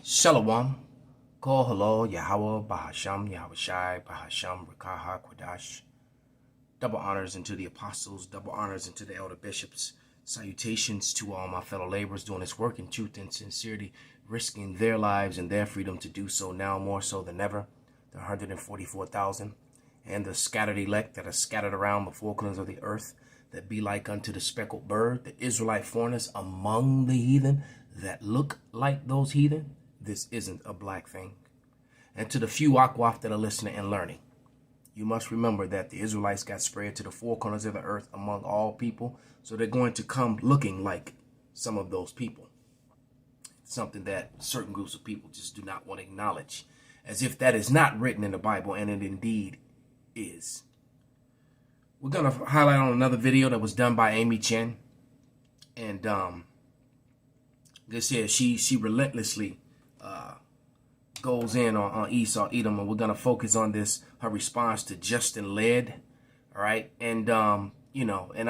Shalom, Kol Halal, Yahawah, Bahasham, Yahawashi, Bahasham, Qadash. Double honors unto the apostles, double honors unto the elder bishops. Salutations to all my fellow laborers doing this work in truth and sincerity, risking their lives and their freedom to do so now more so than ever. The 144,000 and the scattered elect that are scattered around the four corners of the earth, that be like unto the speckled bird, the Israelite foreigners among the heathen that look like those heathen. This isn't a black thing. And to the few Yahawah that are listening and learning, you must remember that the Israelites got spread to the four corners of the earth among all people. So they're going to come looking like some of those people. Something that certain groups of people just do not want to acknowledge, as if that is not written in the Bible, and it indeed is. We're going to highlight on another video that was done by Amy Chen. And this here, she relentlessly goes in on Esau, Edom, and we're going to focus on this, her response to Justin Led, all right? And, and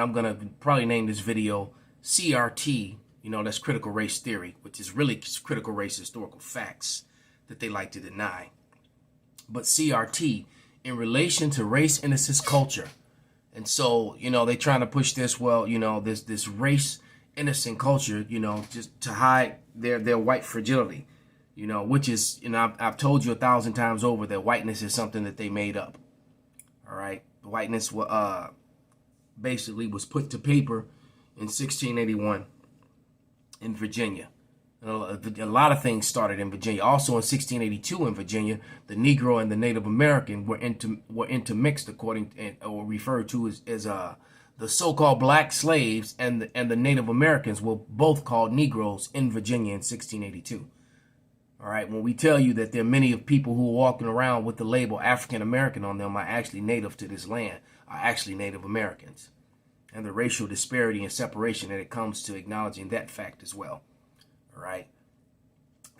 I'm going to probably name this video CRT, that's critical race theory, which is really critical race historical facts that they like to deny. But CRT in relation to race innocence culture. And so, they're trying to push this, this race innocent culture, just to hide their white fragility. Which is, I've told you 1,000 times over that whiteness is something that they made up. All right. The whiteness basically was put to paper in 1681 in Virginia. A lot of things started in Virginia. Also in 1682 in Virginia, the Negro and the Native American were intermixed, or referred to as the so-called black slaves and the Native Americans were both called Negroes in Virginia in 1682. All right, when we tell you that there are many of people who are walking around with the label African American on them are actually native to this land, are actually Native Americans. And the racial disparity and separation that it comes to acknowledging that fact as well. All right.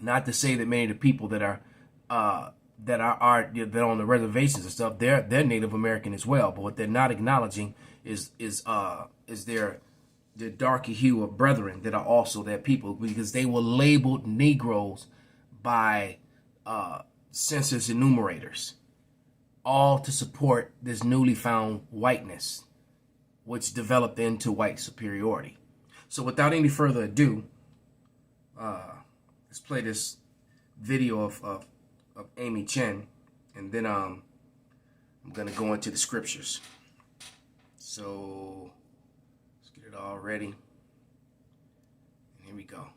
Not to say that many of the people that are on the reservations and stuff, they're Native American as well. But what they're not acknowledging is their darker hue of brethren that are also their people, because they were labeled Negroes by census enumerators, all to support this newly found whiteness, which developed into white superiority. So without any further ado, let's play this video of Amy Chen, and then I'm going to go into the scriptures. So let's get it all ready. And here we go.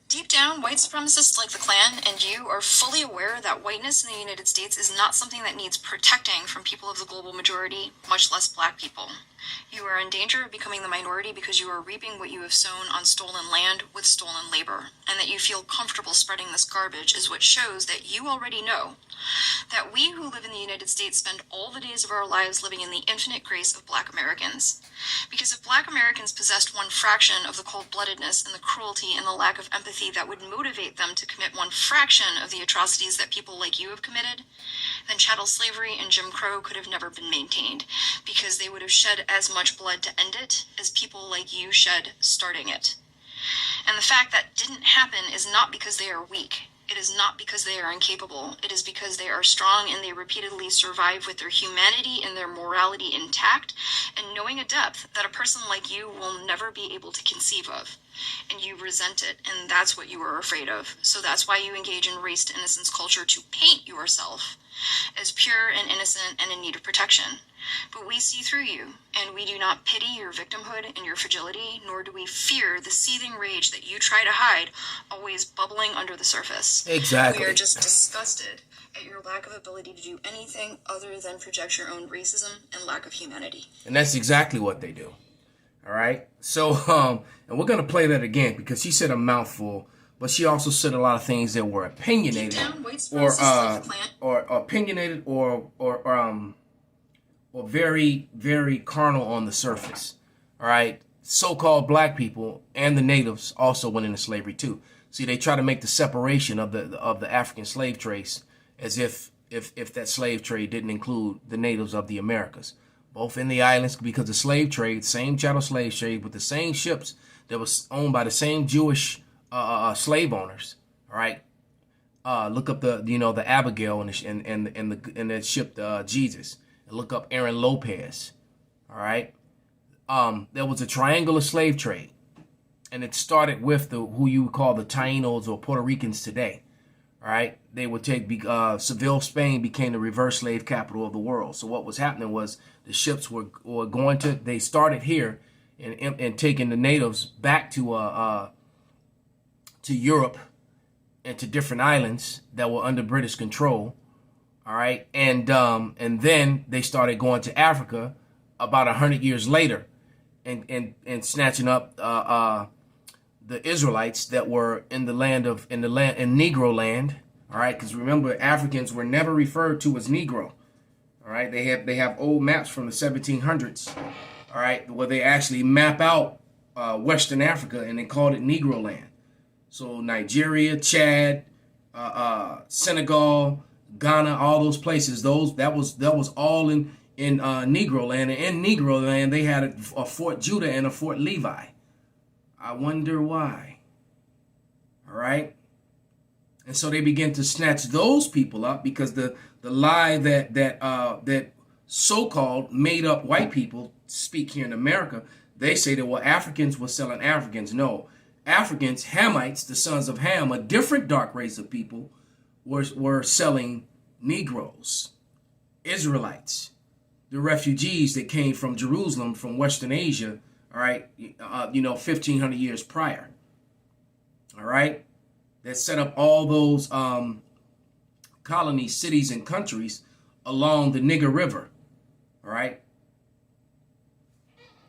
Deep down, white supremacists like the Klan and you are fully aware that whiteness in the United States is not something that needs protecting from people of the global majority, much less black people. You are in danger of becoming the minority because you are reaping what you have sown on stolen land with stolen labor, and that you feel comfortable spreading this garbage is what shows that you already know that we who live in the United States spend all the days of our lives living in the infinite grace of black Americans. Because if black Americans possessed one fraction of the cold-bloodedness and the cruelty and the lack of empathy that would motivate them to commit one fraction of the atrocities that people like you have committed, then chattel slavery and Jim Crow could have never been maintained, because they would have shed as much blood to end it as people like you shed starting it. And the fact that didn't happen is not because they are weak. It is not because they are incapable. It is because they are strong and they repeatedly survive with their humanity and their morality intact, and knowing a depth that a person like you will never be able to conceive of. And you resent it, and that's what you are afraid of. So that's why you engage in race to innocence culture, to paint yourself as pure and innocent and in need of protection. But we see through you, and we do not pity your victimhood and your fragility, nor do we fear the seething rage that you try to hide, always bubbling under the surface. Exactly. We are just disgusted at your lack of ability to do anything other than project your own racism and lack of humanity. And that's exactly what they do. All right. So, and we're going to play that again, because she said a mouthful, but she also said a lot of things that were opinionated, or opinionated, or very, very carnal on the surface. All right. So-called black people and the natives also went into slavery too. See, they try to make the separation of the African slave trades as if that slave trade didn't include the natives of the Americas, both in the islands, because the slave trade, same chattel slave trade, with the same ships that was owned by the same Jewish slave owners, All right. Look up the Abigail and the ship Jesus, and look up Aaron Lopez. All right. There was a triangular slave trade, and it started with who you would call the Tainos or Puerto Ricans today. All right. They would take Seville, Spain became the reverse slave capital of the world. So what was happening was the ships were going to, they started here and taking the natives back to Europe and to different islands that were under British control. All right. And then they started going to Africa about 100 years later and snatching up the Israelites that were in Negro land. All right, because remember, Africans were never referred to as Negro. All right, they have old maps from the 1700s. All right, where they actually map out Western Africa and they called it Negro land. So Nigeria, Chad, Senegal, Ghana, all those places, that was all in Negro land. And in Negro land, they had a Fort Judah and a Fort Levi. I wonder why. All right. And so they begin to snatch those people up because the lie that so-called made up white people speak here in America, they say that, well, Africans were selling Africans. No, Africans, Hamites, the sons of Ham, a different dark race of people, were selling Negroes, Israelites, the refugees that came from Jerusalem, from Western Asia, all right, 1,500 years prior, all right, that set up all those colonies, cities, and countries along the Nigger River, all right.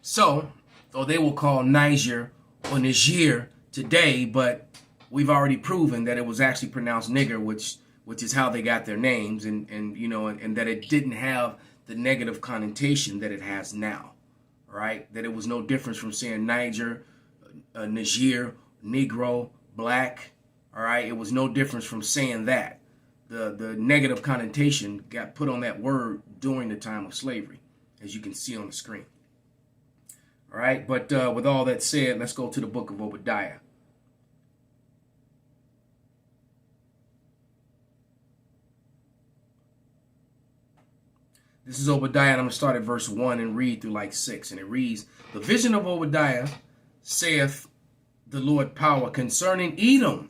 So, or they will call Niger or Niger today, but we've already proven that it was actually pronounced nigger, which is how they got their names, and that it didn't have the negative connotation that it has now, right? That it was no difference from saying Niger, Niger, Negro, black, all right? It was no difference from saying that. The negative connotation got put on that word during the time of slavery, as you can see on the screen. All right, but with all that said, let's go to the book of Obadiah. This is Obadiah, and I'm going to start at verse 1 and read through like 6. And it reads, "The vision of Obadiah, saith the Lord power, concerning Edom.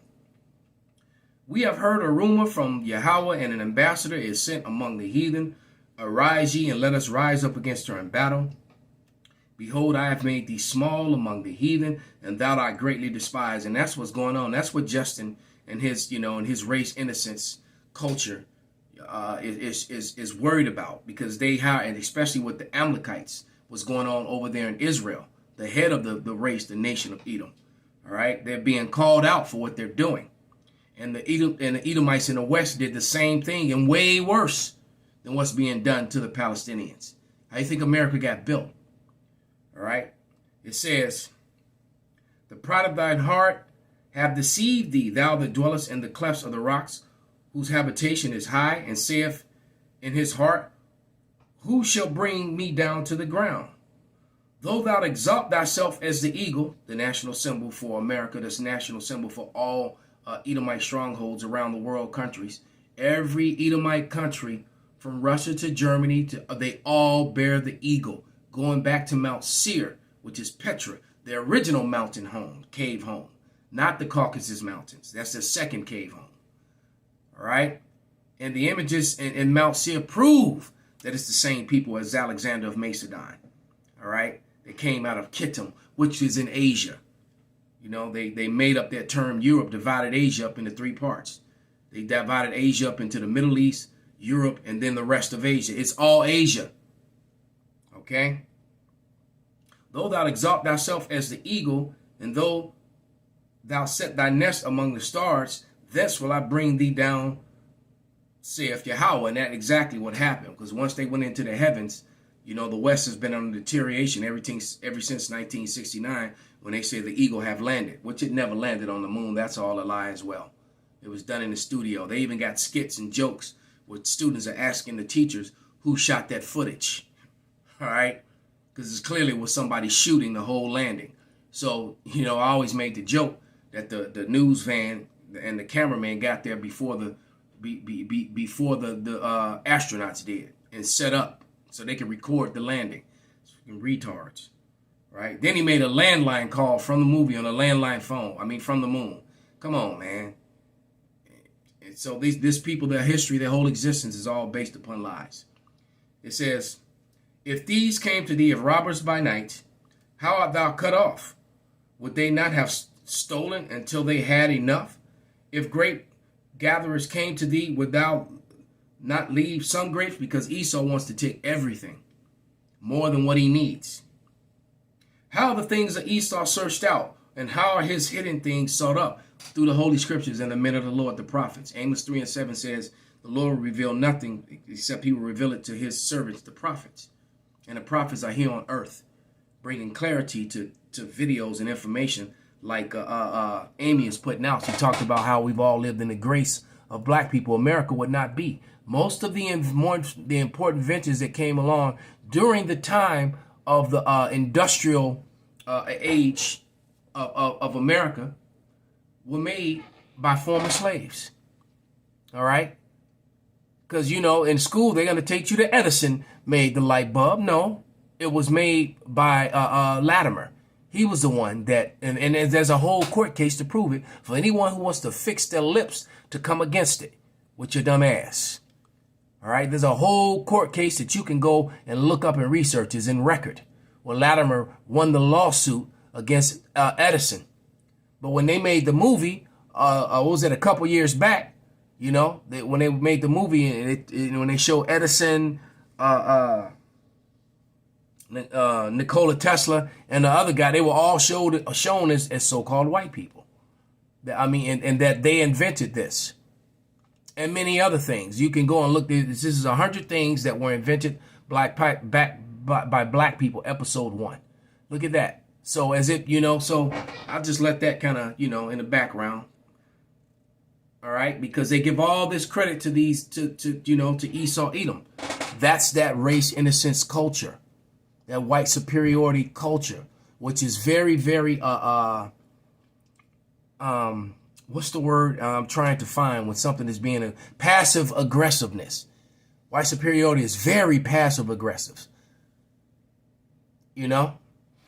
We have heard a rumor from Yahawah, and an ambassador is sent among the heathen. Arise ye, and let us rise up against her in battle. Behold, I have made thee small among the heathen, and thou art greatly despised." And that's what's going on. That's what Justin and his, and his race innocence culture is worried about, because they have, and especially with the Amalekites, what's going on over there in Israel, the head of the race, the nation of Edom. All right, they're being called out for what they're doing, and the Edomites in the West did the same thing and way worse than what's being done to the Palestinians. How do you think America got built? All right, it says, "The pride of thine heart have deceived thee, thou that dwellest in the clefts of the rocks, whose habitation is high, and saith in his heart, who shall bring me down to the ground? Though thou exalt thyself as the eagle," the national symbol for America, this national symbol for all Edomite strongholds around the world countries. Every Edomite country, from Russia to Germany, they all bear the eagle, going back to Mount Seir, which is Petra, the original mountain home, cave home, not the Caucasus Mountains. That's the second cave home. All right? And the images in Mount Seir prove that it's the same people as Alexander of Macedon. All right? They came out of Kittim, which is in Asia. They made up that term Europe, divided Asia up into three parts. They divided Asia up into the Middle East, Europe, and then the rest of Asia. It's all Asia. Okay? "Though thou exalt thyself as the eagle, and though thou set thy nest among the stars, thence will I bring thee down, saith Yahawah." And that's exactly what happened, because once they went into the heavens, the West has been under deterioration ever since 1969, when they say the eagle have landed, which it never landed on the moon. That's all a lie as well. It was done in the studio. They even got skits and jokes where students are asking the teachers who shot that footage. All right? Because it clearly was somebody shooting the whole landing. So, I always made the joke that the news van, and the cameraman got there before the astronauts did, and set up so they could record the landing. Fucking retards, right? Then he made a landline call from the movie on a landline phone. I mean, from the moon. Come on, man. And so these people, their history, their whole existence is all based upon lies. It says, if these came to thee of robbers by night, how art thou cut off? Would they not have stolen until they had enough? If grape gatherers came to thee, would thou not leave some grapes? Because Esau wants to take everything, more than what he needs. How are the things of Esau searched out, and how are his hidden things sought up? Through the Holy Scriptures and the men of the Lord, the prophets. Amos 3:7 says, the Lord will reveal nothing except he will reveal it to his servants, the prophets. And the prophets are here on earth, bringing clarity to videos and information like Amy is putting out. She talked about how we've all lived in the grace of black people. America would not be. Most of the important inventions that came along during the time of the industrial age of America were made by former slaves. All right? Because, you know, in school, they're going to take you to Edison made the light bulb. No, it was made by Latimer. He was the one that, and there's a whole court case to prove it for anyone who wants to fix their lips to come against it with your dumb ass. All right? There's a whole court case that you can go and look up and research. Is in record. Well, Latimer won the lawsuit against Edison. But when they made the movie, what was it, a couple years back, you know, when they made the movie, and when they show Edison, Nikola Tesla, and the other guy, they were all shown as so-called white people. I mean, and that they invented this. And many other things. You can go and look. This is 100 things that were invented by black people, episode 1. Look at that. So as it, you know, so I'll just let that kind of, you know, in the background. All right. Because they give all this credit to these, to Esau, Edom. That's that race innocence culture, that white superiority culture, which is very, very, what's the word I'm trying to find when something is being a passive aggressiveness. White superiority is very passive aggressive. You know?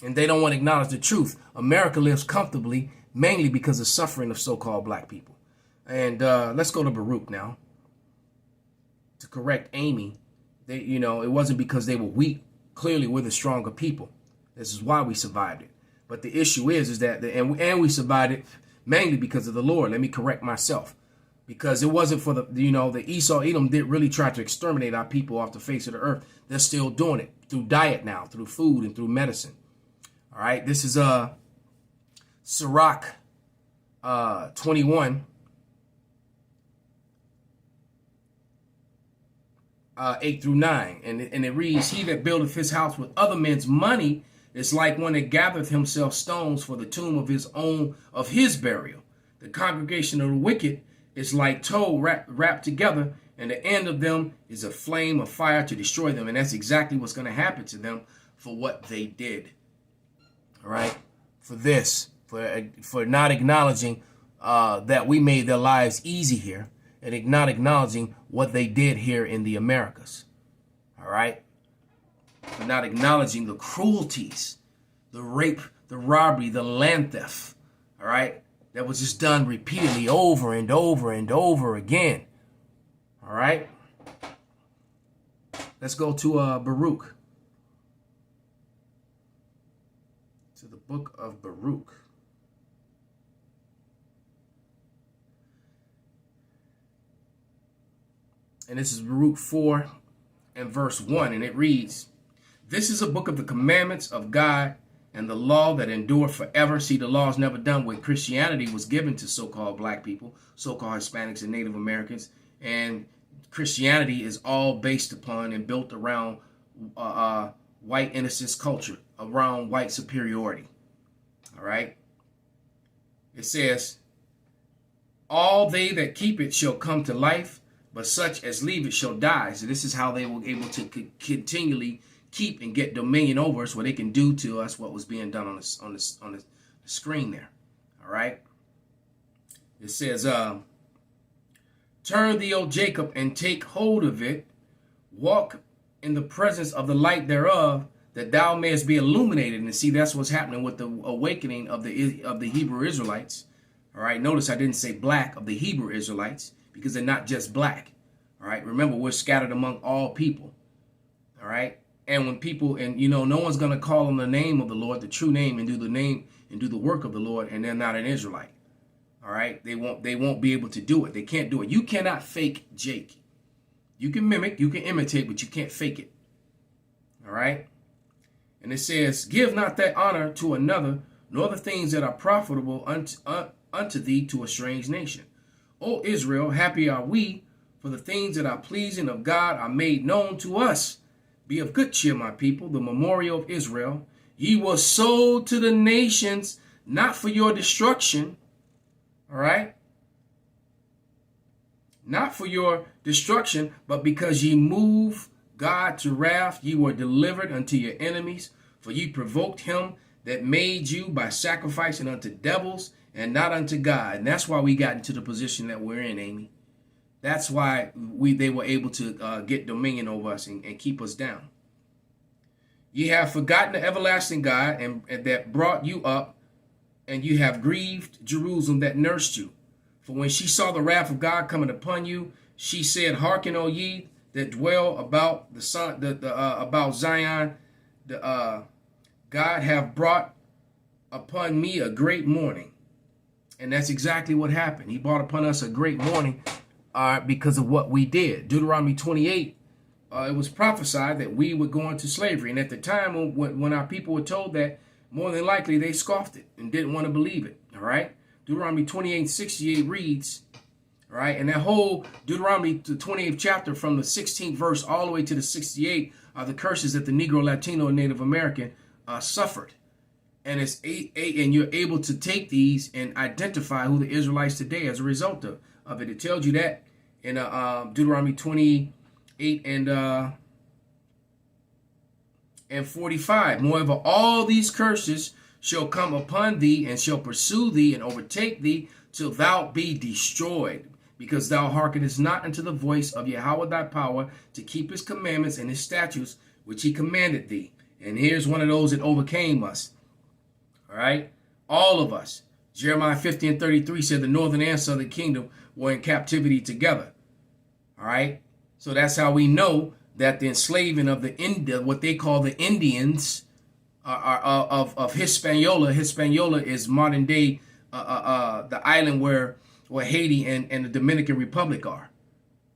And they don't want to acknowledge the truth. America lives comfortably, mainly because of suffering of so-called black people. And let's go to Baruch now. To correct Amy, it wasn't because they were weak. Clearly, we're the stronger people. This is why we survived it. But the issue is that, and we survived it mainly because of the Lord. Let me correct myself. Because it wasn't for the Esau, Edom didn't really try to exterminate our people off the face of the earth. They're still doing it through diet now, through food and through medicine. All right, this is Sirach 21, 8 through 9. And it reads, he that buildeth his house with other men's money is like one that gathereth himself stones for the tomb of his burial. The congregation of the wicked is like tow wrapped together, and the end of them is a flame of fire to destroy them. And that's exactly what's going to happen to them for what they did. All right, for this, for not acknowledging that we made their lives easy here, and not acknowledging what they did here in the Americas. All right, for not acknowledging the cruelties, the rape, the robbery, the land theft. All right, that was just done repeatedly over and over and over again. All right, let's go to Baruch. The book of Baruch. And this is Baruch 4 and verse 1. And it reads, this is a book of the commandments of God and the law that endure forever. See, the law is never done. When Christianity was given to so-called black people, so-called Hispanics and Native Americans. And Christianity is all based upon and built around white innocence culture, around white superiority. All right. It says, all they that keep it shall come to life, but such as leave it shall die. So this is how they were able to continually keep and get dominion over us, where they can do to us what was being done on the screen there. All right. It says, turn thee, O Jacob, and take hold of it. Walk in the presence of the light thereof, that thou mayest be illuminated. And see, that's what's happening with the awakening of the Hebrew Israelites. All right, notice I didn't say black, of the Hebrew Israelites, because they're not just black. All right, remember, we're scattered among all people. All right, and when people, and you know, no one's going to call on the name of the Lord, the true name, and do the work of the Lord, and they're not an Israelite. All right, they won't be able to do it. They can't do it. You cannot fake Jake. You can mimic, you can imitate, but you can't fake it. All right, and it says, give not that honor to another, nor the things that are profitable unto thee to a strange nation. O Israel, happy are we, for the things that are pleasing of God are made known to us. Be of good cheer, my people, the memorial of Israel. Ye were sold to the nations, not for your destruction. All right? Not for your destruction, but because ye move God to wrath, ye were delivered unto your enemies. For ye provoked him that made you by sacrificing unto devils and not unto God. And that's why we got into the position that we're in, Amy. That's why they were able to get dominion over us and keep us down. Ye have forgotten the everlasting God and that brought you up, and you have grieved Jerusalem that nursed you. For when she saw the wrath of God coming upon you, she said, hearken, O ye that dwell about the son, about Zion, God have brought upon me a great mourning. And that's exactly what happened. He brought upon us a great mourning because of what we did. Deuteronomy 28, it was prophesied that we would go into slavery. And at the time when our people were told that, more than likely they scoffed it and didn't want to believe it. All right. Deuteronomy 28:68 reads, all right, and that whole Deuteronomy, the 28th chapter from the 16th verse all the way to the 68th are the curses that the Negro, Latino, and Native American suffered. And and you're able to take these and identify who the Israelites today as a result of it. It tells you that in Deuteronomy 28 and 45. Moreover, all these curses shall come upon thee and shall pursue thee and overtake thee till thou be destroyed, because thou hearkenest not unto the voice of Yahawah thy power to keep his commandments and his statutes which he commanded thee. And here's one of those that overcame us. All right, all of us. Jeremiah 50:33 said the northern and southern kingdom were in captivity together. All right, so that's how we know that the enslaving of what they call the Indians of Hispaniola. Hispaniola is modern day the island where Haiti and the Dominican Republic are.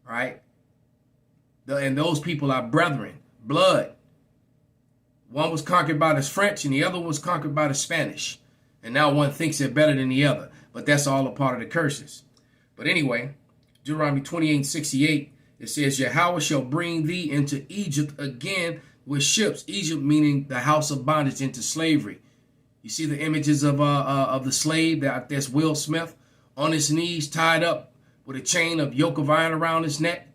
All right, and those people are brethren, blood. One was conquered by the French and the other was conquered by the Spanish. And now one thinks they're better than the other. But that's all a part of the curses. But anyway, Deuteronomy 28:68, it says, Yahawah shall bring thee into Egypt again with ships. Egypt meaning the house of bondage, into slavery. You see the images of the slave, that's Will Smith, on his knees, tied up with a chain of yoke of iron around his neck.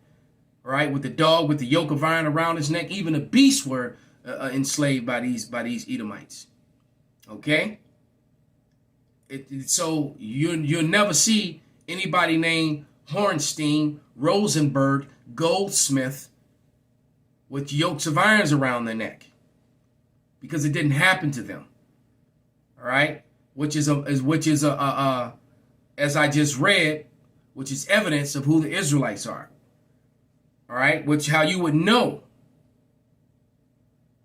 Right, with the dog with the yoke of iron around his neck. Even the beasts were enslaved by these Edomites. Okay, so you'll never see anybody named Hornstein, Rosenberg, Goldsmith with yokes of irons around their neck, because it didn't happen to them. All right, which is as I just read, which is evidence of who the Israelites are. All right, which how you would know.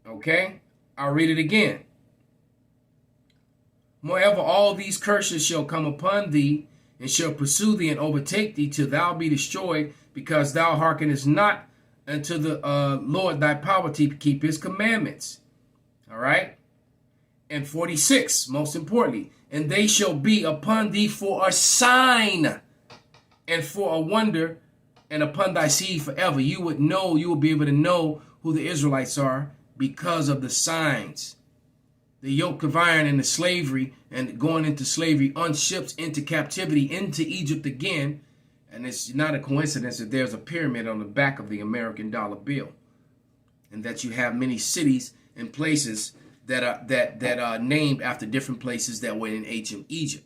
Okay, I'll read it again. Moreover, all these curses shall come upon thee, and shall pursue thee and overtake thee till thou be destroyed, because thou hearkenest not unto the Lord thy power to keep his commandments. All right. And 46, most importantly, and they shall be upon thee for a sign and for a wonder, and upon thy seed forever. You would know, you will be able to know who the Israelites are because of the signs. The yoke of iron and the slavery, and going into slavery on ships into captivity into Egypt again. And it's not a coincidence that there's a pyramid on the back of the American dollar bill, and that you have many cities and places that are named after different places that were in ancient Egypt.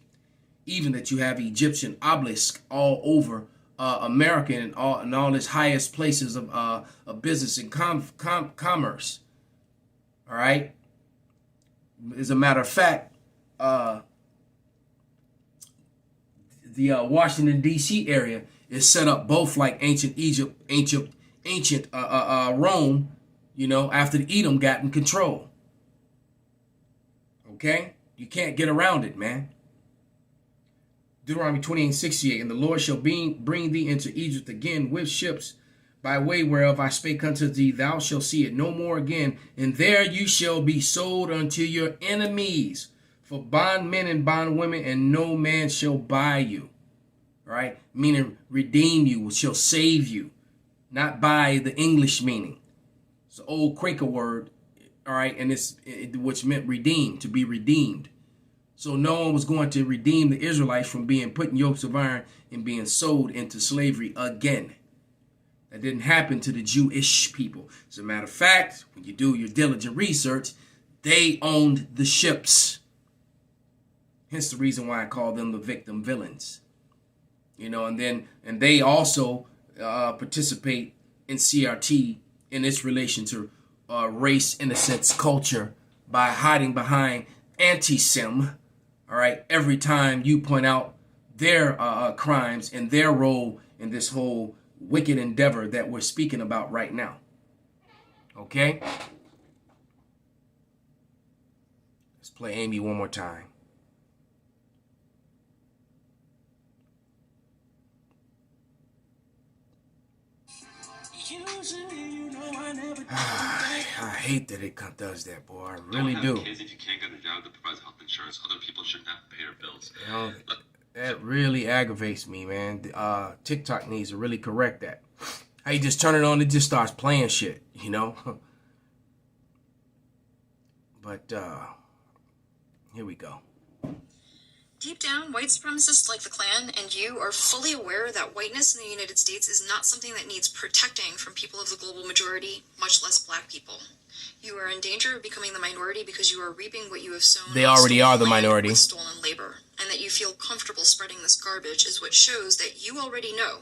even that you have Egyptian obelisk all over America and all its highest places of business and commerce. All right. As a matter of fact, the Washington D.C. area is set up both like ancient Egypt, ancient Rome. You know, after the Edom got in control. Okay, you can't get around it, man. Deuteronomy 28:68, and the Lord shall bring thee into Egypt again with ships, by way whereof I spake unto thee, thou shalt see it no more again, and there you shall be sold unto your enemies for bondmen and bondwomen, and no man shall buy you. Right? Meaning redeem you, shall save you, not buy the English meaning. It's an old Quaker word, all right, and which meant redeemed, to be redeemed. So no one was going to redeem the Israelites from being put in yokes of iron and being sold into slavery again. That didn't happen to the Jewish people. As a matter of fact, when you do your diligent research, they owned the ships. Hence the reason why I call them the victim villains. You know, and they also participate in CRT in its relation to race, innocence, culture by hiding behind anti-Sem. All right, every time you point out their crimes and their role in this whole wicked endeavor that we're speaking about right now. Okay? Let's play Amy one more time. I hate that it does that, boy. I really do. Kids if you can't get a job that provides health insurance, other people shouldn't have to pay their bills. You know, that really aggravates me, man. TikTok needs to really correct that. How you just turn it on, it just starts playing shit, you know? But here we go. Deep down, white supremacists like the Klan and you are fully aware that whiteness in the United States is not something that needs protecting from people of the global majority, much less black people. You are in danger of becoming the minority because you are reaping what you have sown. They already are the minority. With stolen labor, and that you feel comfortable spreading this garbage is what shows that you already know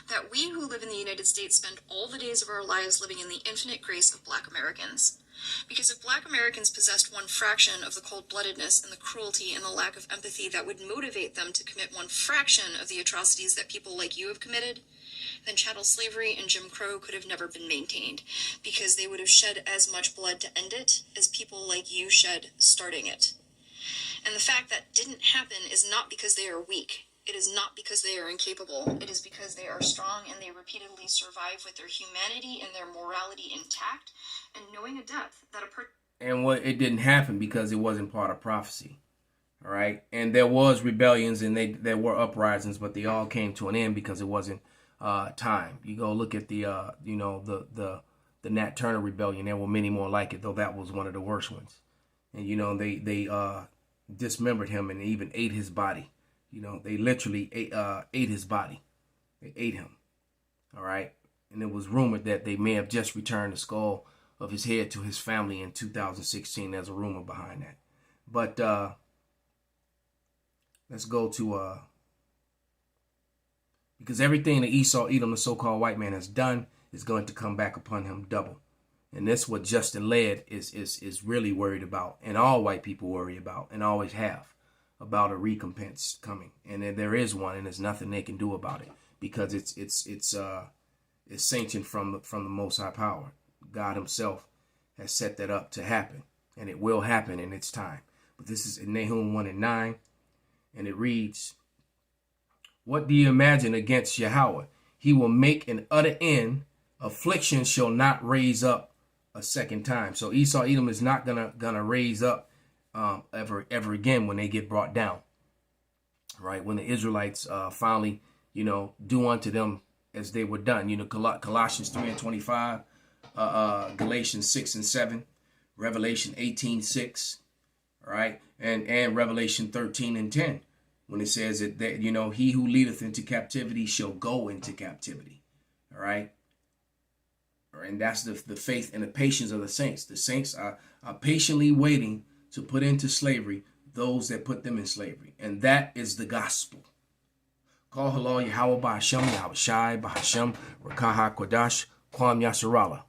that we who live in the United States spend all the days of our lives living in the infinite grace of black Americans. Because if black Americans possessed one fraction of the cold-bloodedness and the cruelty and the lack of empathy that would motivate them to commit one fraction of the atrocities that people like you have committed, then chattel slavery and Jim Crow could have never been maintained, because they would have shed as much blood to end it as people like you shed starting it. And the fact that didn't happen is not because they are weak. It is not because they are incapable. It is because they are strong and they repeatedly survive with their humanity and their morality intact and knowing a depth that And it didn't happen because it wasn't part of prophecy. All right. And there was rebellions and there were uprisings, but they all came to an end because it wasn't time. You go look at the Nat Turner rebellion. There were many more like it, though that was one of the worst ones. And, they dismembered him and even ate his body. They literally ate his body. They ate him. All right. And it was rumored that they may have just returned the skull of his head to his family in 2016. There's a rumor behind that. But let's go to because everything that Esau, Edom, the so-called white man, has done is going to come back upon him double. And that's what Justin Laird is really worried about, and all white people worry about, and always have, about a recompense coming. And there is one, and there's nothing they can do about it because it's sanctioned from the Most High Power. God Himself has set that up to happen, and it will happen in its time. But this is in Nahum 1:9, and it reads, "What do you imagine against Yahawah? He will make an utter end. Affliction shall not raise up a second time." So Esau, Edom is not gonna raise up ever again when they get brought down. Right? When the Israelites finally, do unto them as they were done. Colossians 3:25, Galatians 6:7, Revelation 18:6, right? And Revelation 13:10, when it says that he who leadeth into captivity shall go into captivity. All right. And that's the faith and the patience of the saints. The saints are patiently waiting to put into slavery those that put them in slavery. And that is the gospel. Call halal Yahawah Bahasham Yahawashi Bahasham Rawchaa Qadash Kwam Yasarala.